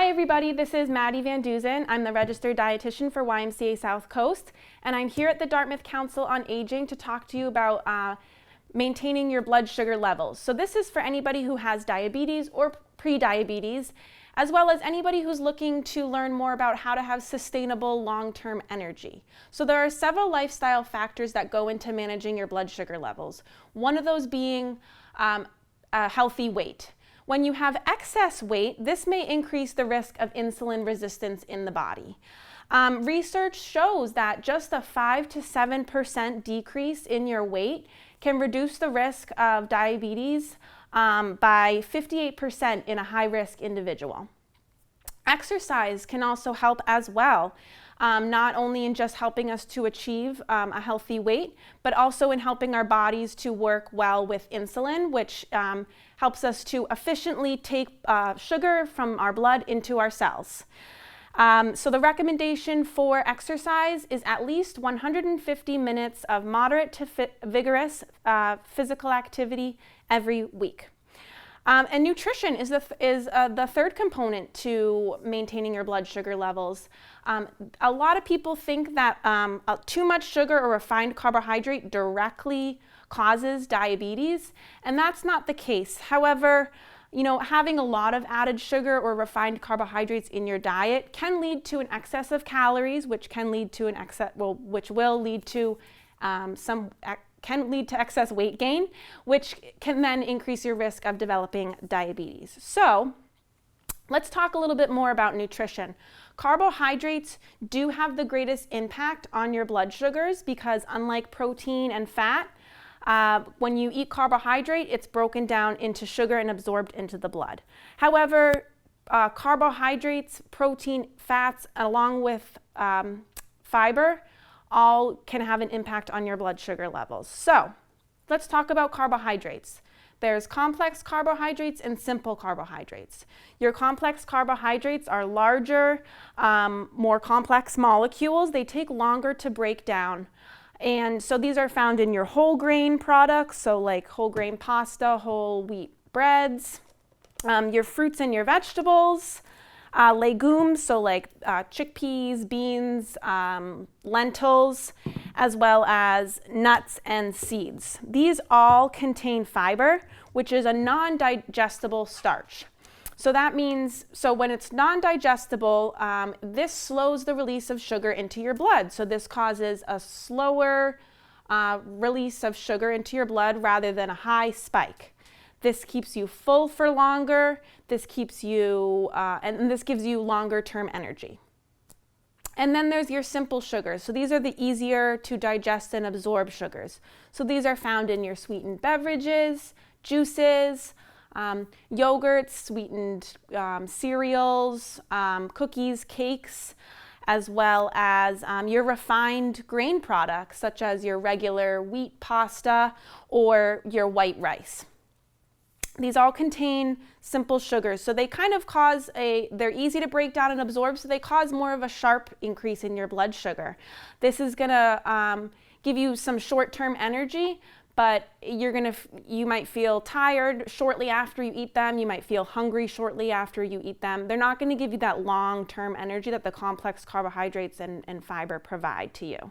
Hi everybody, this is Maddie Van Duzen. I'm the registered dietitian for YMCA Southcoast, and I'm here at the Dartmouth Council on Aging to talk to you about maintaining your blood sugar levels. So this is for anybody who has diabetes or pre-diabetes, as well as anybody who's looking to learn more about how to have sustainable long-term energy. So there are several lifestyle factors that go into managing your blood sugar levels. One of those being a healthy weight. When you have excess weight, this may increase the risk of insulin resistance in the body. Research shows that just a 5 to 7% decrease in your weight can reduce the risk of diabetes by 58% in a high-risk individual. Exercise can also help as well, not only in just helping us to achieve a healthy weight, but also in helping our bodies to work well with insulin, which helps us to efficiently take sugar from our blood into our cells. So the recommendation for exercise is at least 150 minutes of moderate to vigorous physical activity every week. And nutrition is the third component to maintaining your blood sugar levels. A lot of people think that too much sugar or refined carbohydrate directly causes diabetes, and that's not the case. However, having a lot of added sugar or refined carbohydrates in your diet can lead to an excess of calories, which can lead to can lead to excess weight gain, which can then increase your risk of developing diabetes. So let's talk a little bit more about nutrition. Carbohydrates do have the greatest impact on your blood sugars because unlike protein and fat, when you eat carbohydrate, it's broken down into sugar and absorbed into the blood. However, carbohydrates, protein, fats, along with fiber, all can have an impact on your blood sugar levels. So let's talk about carbohydrates. There's complex carbohydrates and simple carbohydrates. Your complex carbohydrates are larger, more complex molecules. They take longer to break down. And so these are found in your whole grain products, so like whole grain pasta, whole wheat breads, your fruits and your vegetables, legumes, so like chickpeas, beans, lentils, as well as nuts and seeds. These all contain fiber, which is a non-digestible starch. So that means, when it's non-digestible, this slows the release of sugar into your blood. So this causes a slower release of sugar into your blood rather than a high spike. This keeps you full for longer. This keeps you, and this gives you longer term energy. And then there's your simple sugars. So these are the easier to digest and absorb sugars. So these are found in your sweetened beverages, juices, yogurts, sweetened cereals, cookies, cakes, as well as your refined grain products, such as your regular wheat pasta or your white rice. These all contain simple sugars, so they kind of they're easy to break down and absorb, so they cause more of a sharp increase in your blood sugar. This is gonna give you some short-term energy, but you might feel tired shortly after you eat them. You might feel hungry shortly after you eat them. They're not gonna give you that long-term energy that the complex carbohydrates and fiber provide to you.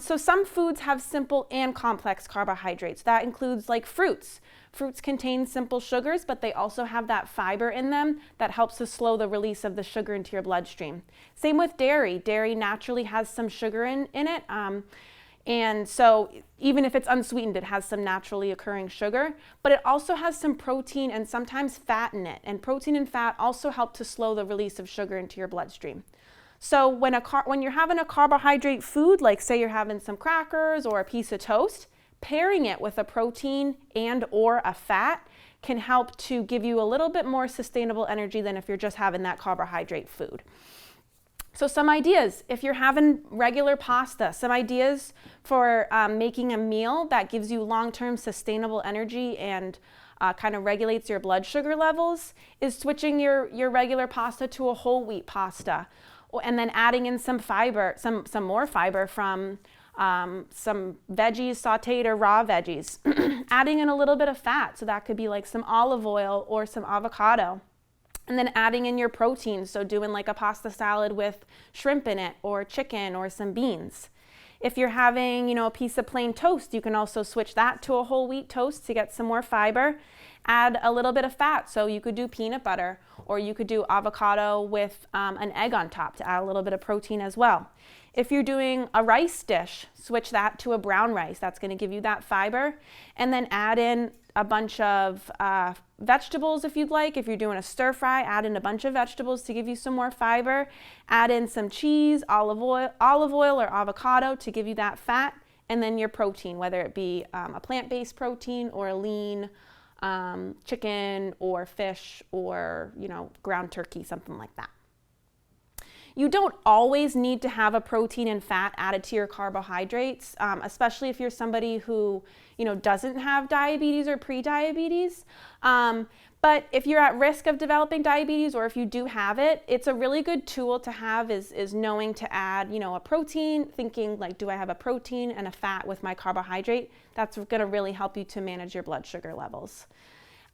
So some foods have simple and complex carbohydrates. That includes like fruits. Fruits contain simple sugars, but they also have that fiber in them that helps to slow the release of the sugar into your bloodstream. Same with dairy. Dairy naturally has some sugar in it. And so even if it's unsweetened, it has some naturally occurring sugar, but it also has some protein and sometimes fat in it. And protein and fat also help to slow the release of sugar into your bloodstream. So when you're having a carbohydrate food, like say you're having some crackers or a piece of toast, pairing it with a protein and or a fat can help to give you a little bit more sustainable energy than if you're just having that carbohydrate food. So some ideas, if you're having regular pasta, some ideas for making a meal that gives you long-term sustainable energy and kind of regulates your blood sugar levels is switching your regular pasta to a whole wheat pasta, and then adding in some fiber, some more fiber from some veggies, sauteed or raw veggies. Adding in a little bit of fat, so that could be like some olive oil or some avocado. And then adding in your protein, so doing like a pasta salad with shrimp in it, or chicken, or some beans. If you're having, a piece of plain toast, you can also switch that to a whole wheat toast to get some more fiber. Add a little bit of fat, so you could do peanut butter, or you could do avocado with an egg on top to add a little bit of protein as well. If you're doing a rice dish, switch that to a brown rice. That's going to give you that fiber. And then add in a bunch of vegetables if you'd like. If you're doing a stir fry, add in a bunch of vegetables to give you some more fiber. Add in some cheese, olive oil or avocado to give you that fat. And then your protein, whether it be a plant-based protein or a lean chicken or fish or, ground turkey, something like that. You don't always need to have a protein and fat added to your carbohydrates, especially if you're somebody who, doesn't have diabetes or pre-diabetes. But if you're at risk of developing diabetes, or if you do have it, it's a really good tool to have is knowing to add, a protein, thinking like, do I have a protein and a fat with my carbohydrate? That's going to really help you to manage your blood sugar levels.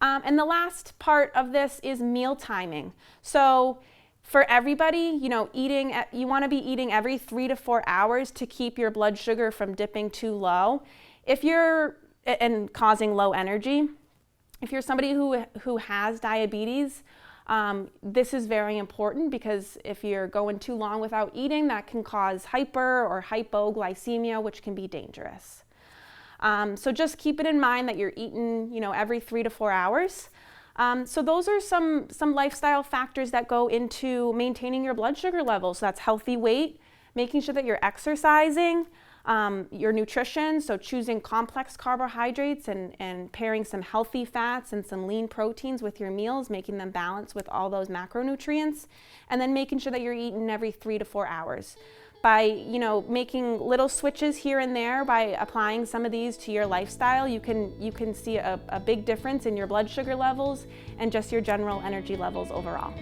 And the last part of this is meal timing. So for everybody, you want to be eating every 3 to 4 hours to keep your blood sugar from dipping too low. And causing low energy. If you're somebody who has diabetes, this is very important, because if you're going too long without eating, that can cause hyper or hypoglycemia, which can be dangerous. So just keep it in mind that you're eating, every 3 to 4 hours. So those are some lifestyle factors that go into maintaining your blood sugar levels. So that's healthy weight, making sure that you're exercising, your nutrition, so choosing complex carbohydrates and pairing some healthy fats and some lean proteins with your meals, making them balance with all those macronutrients, and then making sure that you're eating every 3 to 4 hours. By, making little switches here and there, by applying some of these to your lifestyle, you can see a big difference in your blood sugar levels and just your general energy levels overall.